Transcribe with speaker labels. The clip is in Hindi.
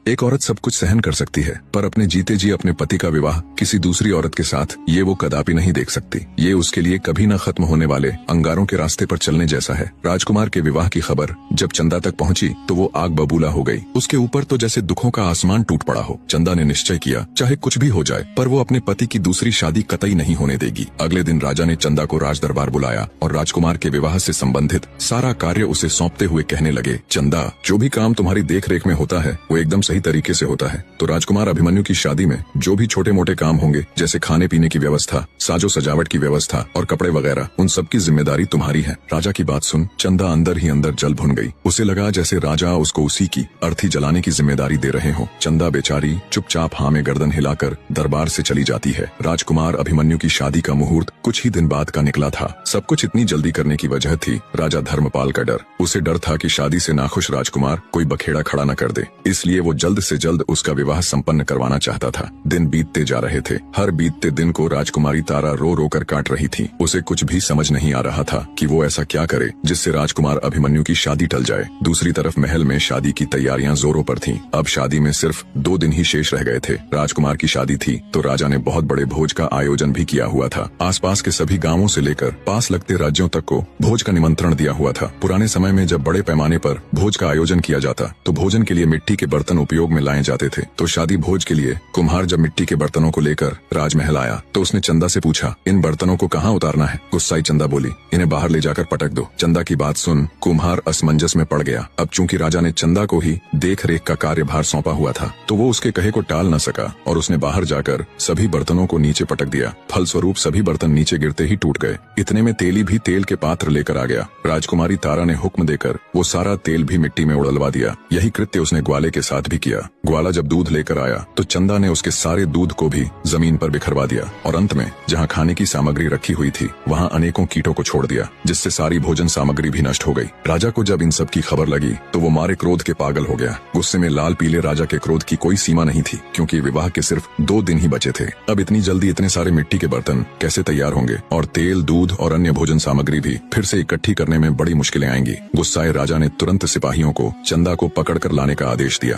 Speaker 1: एक औरत सब कुछ सहन कर सकती है, पर अपने जीते जी अपने पति का विवाह किसी दूसरी औरत के साथ ये वो कदापि नहीं देख सकती। ये उसके लिए कभी न खत्म होने वाले अंगारों के रास्ते पर चलने जैसा है। राजकुमार के विवाह की खबर जब चंदा तक पहुंची तो वो आग बबूला हो गई। उसके ऊपर तो जैसे दुखों का आसमान टूट पड़ा हो। चंदा ने निश्चय किया, चाहे कुछ भी हो जाए, पर वो अपने पति की दूसरी शादी कतई नहीं होने देगी। अगले दिन राजा ने चंदा को राज दरबार बुलाया और राजकुमार के विवाह से संबंधित सारा कार्य उसे सौंपते हुए कहने लगे, चंदा, जो भी काम तुम्हारी देख रेख में होता है वो एकदम सही तरीके से होता है। तो राजकुमार अभिमन्यु की शादी में जो भी छोटे मोटे काम होंगे, जैसे खाने पीने की व्यवस्था, साजो सजावट की व्यवस्था और कपड़े वगैरह, उन सब की जिम्मेदारी तुम्हारी है। राजा की बात सुन चंदा अंदर ही अंदर जल भुन गई। उसे लगा जैसे राजा उसको उसी की अर्थी जलाने की जिम्मेदारी दे रहे हो। चंदा बेचारी चुपचाप हाँ में गर्दन हिलाकर दरबार से चली जाती है। राजकुमार अभिमन्यु की शादी का मुहूर्त कुछ ही दिन बाद का निकला था। सब कुछ इतनी जल्दी करने की वजह थी राजा धर्मपाल का डर। उसे डर था कि शादी से नाखुश राजकुमार कोई बखेड़ा खड़ा न कर दे, इसलिए वो जल्द से जल्द उसका विवाह संपन्न करवाना चाहता था। दिन बीतते जा रहे थे। हर बीतते दिन को राजकुमारी तारा रो रो कर काट रही थी। उसे कुछ भी समझ नहीं आ रहा था कि वो ऐसा क्या करे जिससे राजकुमार अभिमन्यु की शादी टल जाए। दूसरी तरफ महल में शादी की तैयारियां जोरों पर थीं। अब शादी में सिर्फ 2 दिन ही शेष रह गए थे। राजकुमार की शादी थी तो राजा ने बहुत बड़े भोज का आयोजन भी किया हुआ था। आसपास के सभी गांवों से लेकर पास लगते राज्यों तक को भोज का निमंत्रण दिया हुआ था। पुराने समय में जब बड़े पैमाने पर भोज का आयोजन किया जाता तो भोजन के लिए मिट्टी के बर्तन उपयोग में लाए जाते थे। तो शादी भोज के लिए कुम्हार जब मिट्टी के बर्तनों को लेकर राजमहल आया तो उसने चंदा से पूछा, इन बर्तनों को कहाँ उतारना है? गुस्साई चंदा बोली, इन्हें बाहर ले जाकर पटक दो। चंदा की बात सुन कुम्हार असमंजस में पड़ गया। अब चूंकि राजा ने चंदा को ही देख रेख का कार्यभार सौंपा हुआ था तो वो उसके कहे को टाल न सका और उसने बाहर जाकर सभी बर्तनों को नीचे पटक दिया। फलस्वरूप सभी बर्तन नीचे गिरते ही टूट गए। इतने में तेली भी तेल के पात्र लेकर आ गया। राजकुमारी तारा ने हुक्म देकर वो सारा तेल भी मिट्टी में उड़लवा दिया। यही कृत्य उसने ग्वाले के साथ भी किया। ग्वाला जब दूध लेकर आया तो चंदा ने उसके सारे दूध को भी जमीन पर बिखरवा दिया और अंत में जहाँ खाने की सामग्री रखी हुई थी वहाँ अनेकों कीटों को छोड़ दिया, जिससे सारी भोजन सामग्री भी नष्ट हो गई। राजा को जब इन सब की खबर लगी तो वो मारे क्रोध के पागल हो गया। गुस्से में लाल पीले राजा के क्रोध की कोई सीमा नहीं थी, क्योंकि विवाह के सिर्फ 2 दिन ही बचे थे। अब इतनी जल्दी इतने सारे मिट्टी के बर्तन कैसे तैयार होंगे और तेल, दूध और अन्य भोजन सामग्री भी फिर से इकट्ठी करने में बड़ी मुश्किलें आएंगी। गुस्साए राजा ने तुरंत सिपाहियों को चंदा को पकड़कर लाने का आदेश दिया।